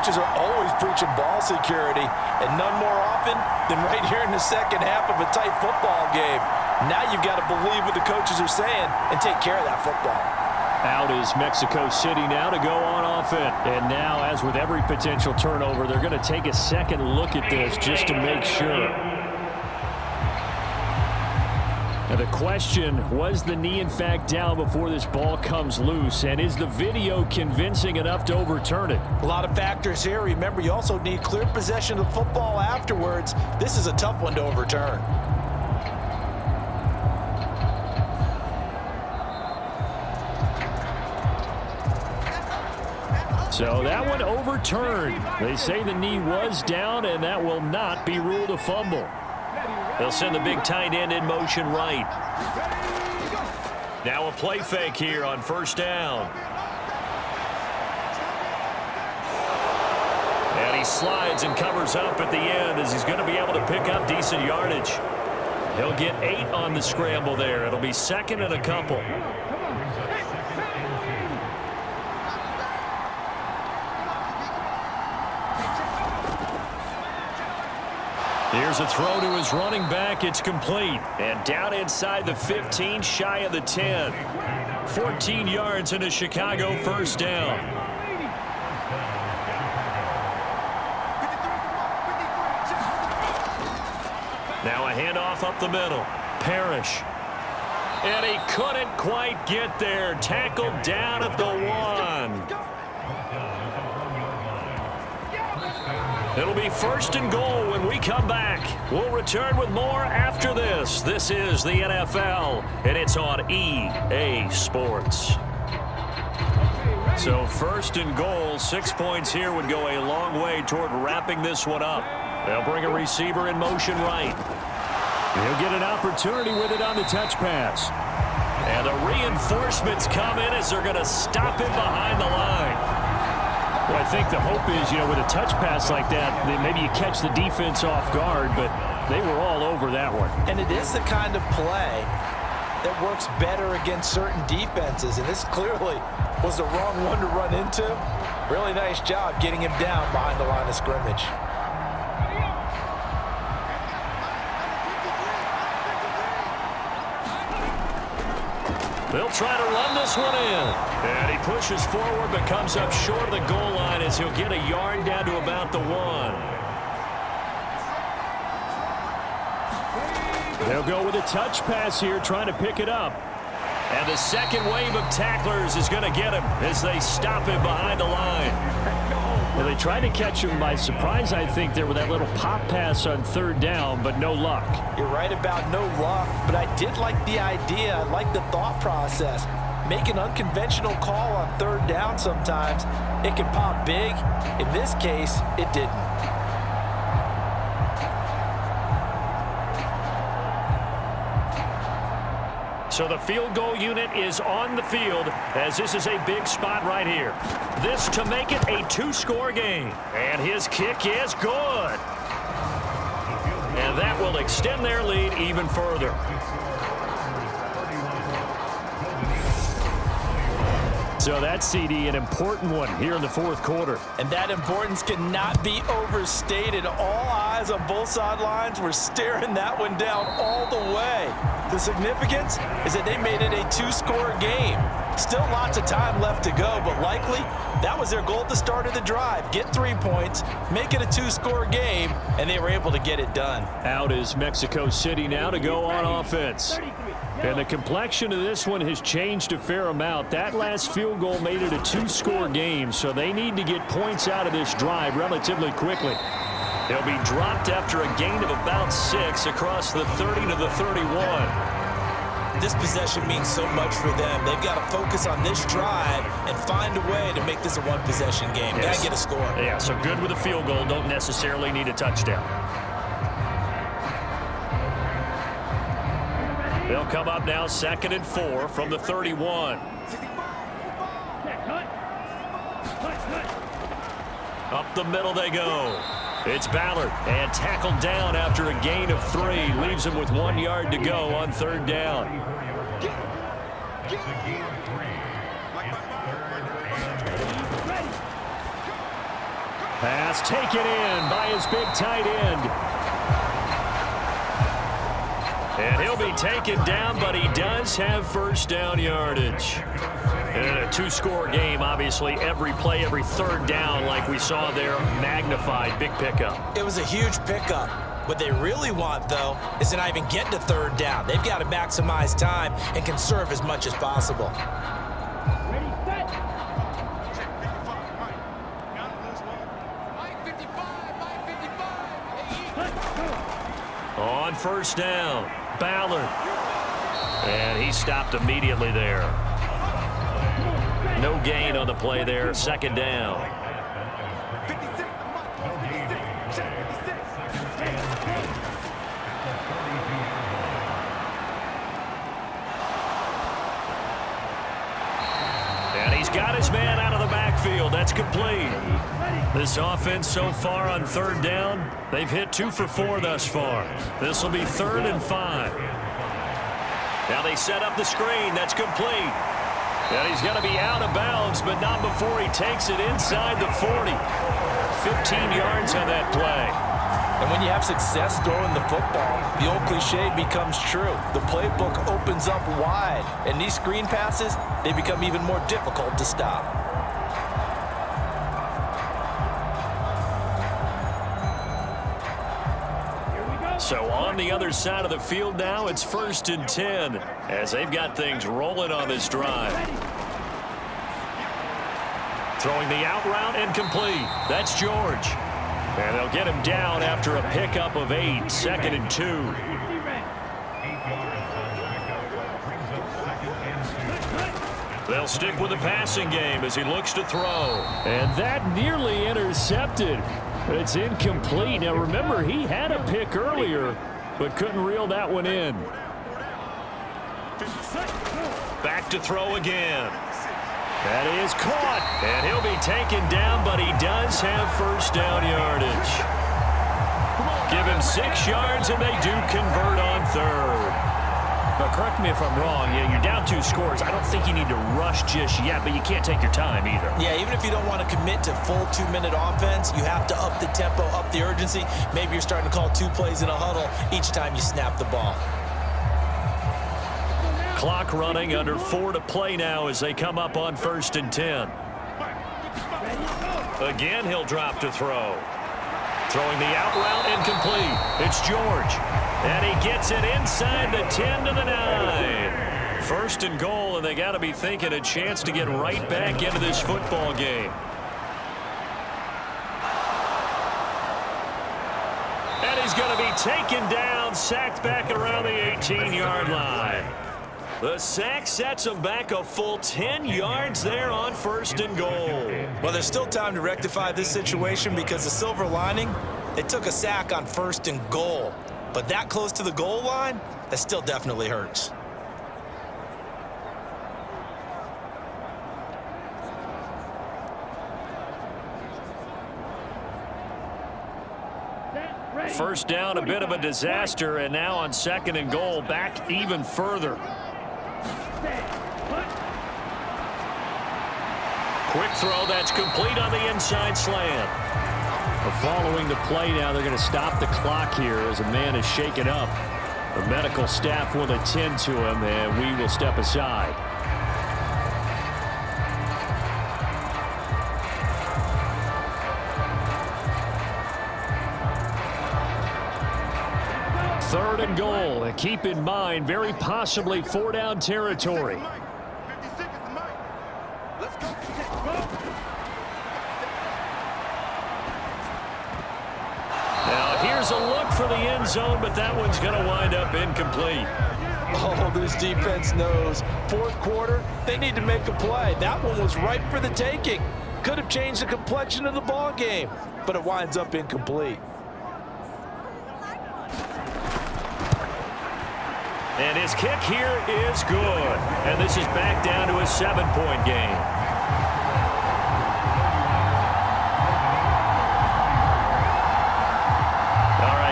coaches are always preaching ball security, and none more often than right here in the second half of a tight football game. Now you've got to believe what the coaches are saying and take care of that football. Out is Mexico City now to go on offense. And now, as with every potential turnover, they're going to take a second look at this just to make sure. Now the question, was the knee in fact down before this ball comes loose? And is the video convincing enough to overturn it? A lot of factors here. Remember, you also need clear possession of the football afterwards. This is a tough one to overturn. So that one overturned. They say the knee was down, and that will not be ruled a fumble. They'll send the big tight end in motion right. Now a play fake here on first down. And he slides and covers up at the end as he's going to be able to pick up decent yardage. He'll get 8 on the scramble there. It'll be second and a couple. Here's a throw to his running back. It's complete. And down inside the 15, shy of the 10. 14 yards into Chicago first down. Now a handoff up the middle. Parrish. And he couldn't quite get there. Tackled down at the 1. It'll be first and goal when we come back. We'll return with more after this. This is the NFL, and it's on EA Sports. So first and goal, 6 points here would go a long way toward wrapping this one up. They'll bring a receiver in motion right. He'll get an opportunity with it on the touch pass. And the reinforcements come in as they're going to stop him behind the line. Well, I think the hope is, with a touch pass like that, maybe you catch the defense off guard, but they were all over that one. And it is the kind of play that works better against certain defenses, and this clearly was the wrong one to run into. Really nice job getting him down behind the line of scrimmage. They'll try to run this one in. And he pushes forward but comes up short of the goal line as he'll get a yard down to about the 1. They'll go with a touch pass here, trying to pick it up. And the second wave of tacklers is going to get him as they stop him behind the line. Well, they tried to catch him by surprise, I think, there with that little pop pass on third down, but no luck. You're right about no luck, but I did like the idea. I like the thought process. Make an unconventional call on third down sometimes. It can pop big. In this case, it didn't. So the field goal unit is on the field as this is a big spot right here. This to make it a 2-score game. And his kick is good. And that will extend their lead even further. So that CD, an important one here in the fourth quarter. And that importance cannot be overstated. All eyes on both sidelines were staring that one down all the way. The significance is that they made it a 2-score game. Still lots of time left to go, but likely that was their goal at the start of the drive. Get 3 points, make it a 2-score game, and they were able to get it done. Out is Mexico City now to go on offense. And the complexion of this one has changed a fair amount. That last field goal made it a 2-score game, so they need to get points out of this drive relatively quickly. They'll be dropped after a gain of about 6 across the 30 to the 31. This possession means so much for them. They've got to focus on this drive and find a way to make this a one-possession game. Yes. Got to get a score. Yeah, so good with a field goal. Don't necessarily need a touchdown. They'll come up now 2nd and 4 from the 31. Up the middle they go. It's Ballard, and tackled down after a gain of 3. Leaves him with 1 yard to go on third down. Pass taken in by his big tight end. And he'll be taken down, but he does have first down yardage. And in a two-score game, obviously, every play, every third down, like we saw there, magnified. Big pickup. It was a huge pickup. What they really want, though, is to not even get to third down. They've got to maximize time and conserve as much as possible. On first down, Ballard. And he stopped immediately there. No gain on the play there. Second down. And he's got his man out of the backfield. That's complete. This offense so far on third down, they've hit 2 for 4 thus far. This will be 3rd and 5. Now they set up the screen. That's complete. And he's going to be out of bounds, but not before he takes it inside the 40. 15 yards on that play. And when you have success throwing the football, the old cliche becomes true. The playbook opens up wide, and these screen passes, they become even more difficult to stop. So on the other side of the field now, it's 1st and 10 as they've got things rolling on this drive. Throwing the out route and complete. That's George. And they'll get him down after a pickup of 8, 2nd and 2. They'll stick with the passing game as he looks to throw. And that nearly intercepted. It's incomplete. Now, remember, he had a pick earlier, but couldn't reel that one in. Back to throw again. That is caught. And he'll be taken down, but he does have first down yardage. Give him 6 yards, and they do convert on 3rd. But correct me if I'm wrong, you're down 2 scores. I don't think you need to rush just yet, but you can't take your time either. Yeah, even if you don't want to commit to full 2-minute offense, you have to up the tempo, up the urgency. Maybe you're starting to call 2 plays in a huddle each time you snap the ball. Clock running, under 4 to play now as they come up on 1st and 10. Again, he'll drop to throw. Throwing the out route incomplete. It's George. And he gets it inside the 10 to the 9. 1st and goal, and they got to be thinking a chance to get right back into this football game. And he's going to be taken down, sacked back around the 18-yard line. The sack sets him back a full 10 yards there on 1st and goal. Well, there's still time to rectify this situation because the silver lining, they took a sack on 1st and goal. But that close to the goal line, that still definitely hurts. First down, a bit of a disaster, and now on 2nd and goal, back even further. Quick throw, that's complete on the inside slant. Following the play now, they're going to stop the clock here as a man is shaken up. The medical staff will attend to him, and we will step aside. Third and goal, and keep in mind, very possibly 4-down territory. Here's a look for the end zone, but that one's going to wind up incomplete. Oh, this defense knows. 4th quarter, they need to make a play. That one was ripe for the taking. Could have changed the complexion of the ball game, but it winds up incomplete. And his kick here is good. And this is back down to a 7-point game.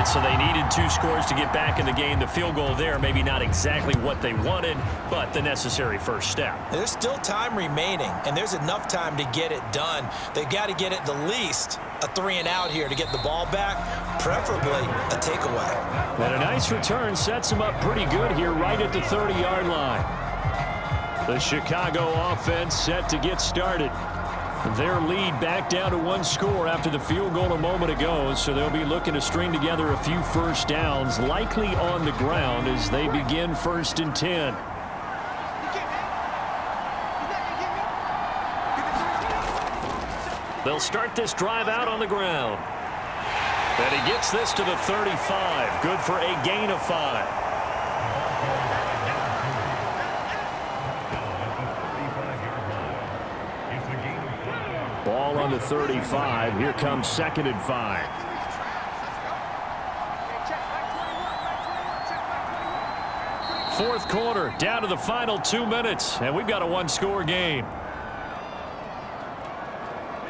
So they needed 2 scores to get back in the game. The field goal there, maybe not exactly what they wanted, but the necessary first step. There's still time remaining, and there's enough time to get it done. They've got to get it the least a 3-and-out here to get the ball back, preferably a takeaway. And a nice return sets them up pretty good here right at the 30-yard line. The Chicago offense set to get started. Their lead back down to 1 score after the field goal a moment ago, so they'll be looking to string together a few first downs, likely on the ground as they begin 1st and 10. They'll start this drive out on the ground. And he gets this to the 35. Good for a gain of 5. Ball on the 35. Here comes 2nd and 5. Fourth quarter, down to the final 2 minutes, and we've got a 1-score game.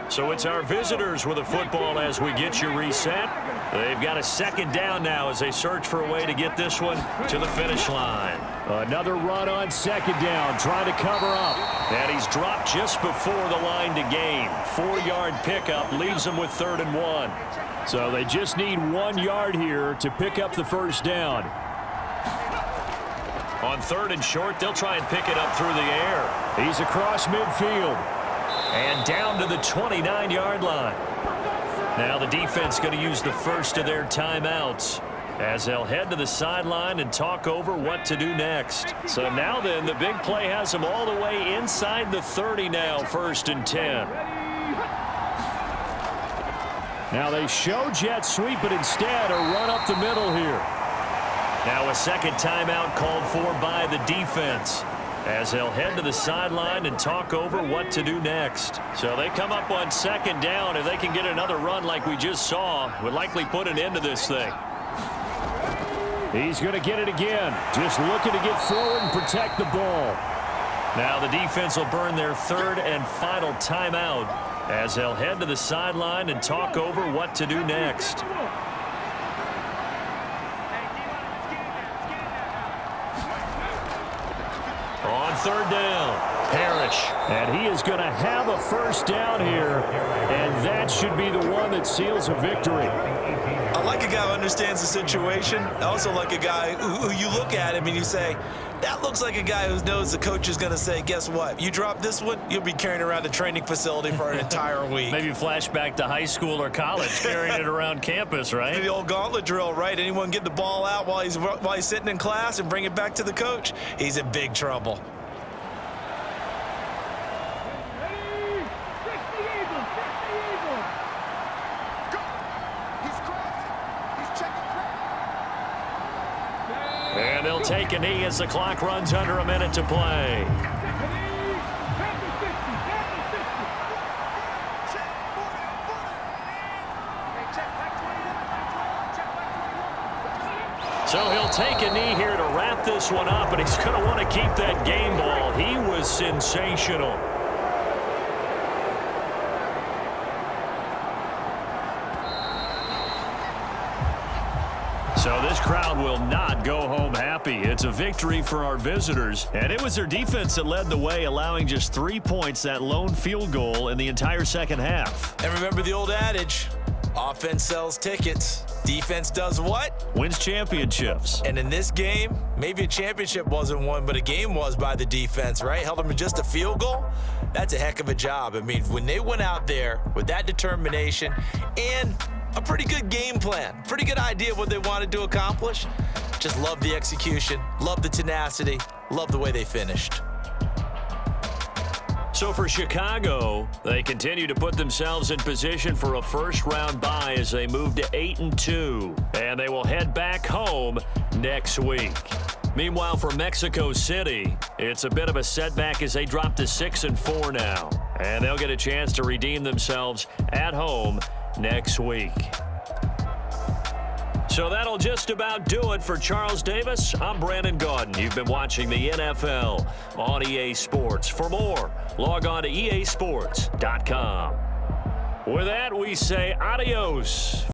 So it's our visitors with the football as we get you reset. They've got a 2nd down now as they search for a way to get this one to the finish line. Another run on 2nd down, trying to cover up. And he's dropped just before the line to gain. 4-yard pickup leaves them with 3rd and 1. So they just need 1 yard here to pick up the first down. On 3rd and short, they'll try and pick it up through the air. He's across midfield. And down to the 29-yard line. Now the defense going to use the first of their timeouts as they'll head to the sideline and talk over what to do next. So now then, the big play has them all the way inside the 30 now, 1st and 10. Now they show jet sweep, but instead a run up the middle here. Now a 2nd timeout called for by the defense, as they'll head to the sideline and talk over what to do next. So they come up on 2nd down. If they can get another run like we just saw, would likely put an end to this thing. He's going to get it again. Just looking to get forward and protect the ball. Now the defense will burn their 3rd and final timeout as they'll head to the sideline and talk over what to do next. On 3rd down, Parrish. And he is going to have a first down here, and that should be the one that seals a victory. I like a guy who understands the situation. I also like a guy who you look at him and you say, that looks like a guy who knows the coach is going to say, guess what? You drop this one, you'll be carrying around the training facility for an entire week. Maybe flashback to high school or college, carrying it around campus, right? The old gauntlet drill, right? Anyone get the ball out while he's sitting in class and bring it back to the coach, he's in big trouble. And they'll take a knee as the clock runs under a minute to play. So he'll take a knee here to wrap this one up, and he's going to want to keep that game ball. He was sensational. So this crowd will not go home happy. It's a victory for our visitors. And it was their defense that led the way, allowing just 3 points, that lone field goal in the entire second half. And remember the old adage, offense sells tickets. Defense does what? Wins championships. And in this game, maybe a championship wasn't won, but a game was by the defense, right? Held them to just a field goal. That's a heck of a job. I mean, when they went out there with that determination and a pretty good game plan, pretty good idea of what they wanted to accomplish. Just love the execution, love the tenacity, love the way they finished. So for Chicago, they continue to put themselves in position for a first-round bye as they move to 8-2, and they will head back home next week. Meanwhile, for Mexico City, it's a bit of a setback as they drop to 6-4 now, and they'll get a chance to redeem themselves at home next week. So that'll just about do it for Charles Davis. I'm Brandon Gaudin. You've been watching the NFL on EA Sports. For more, log on to easports.com. With that, we say adios.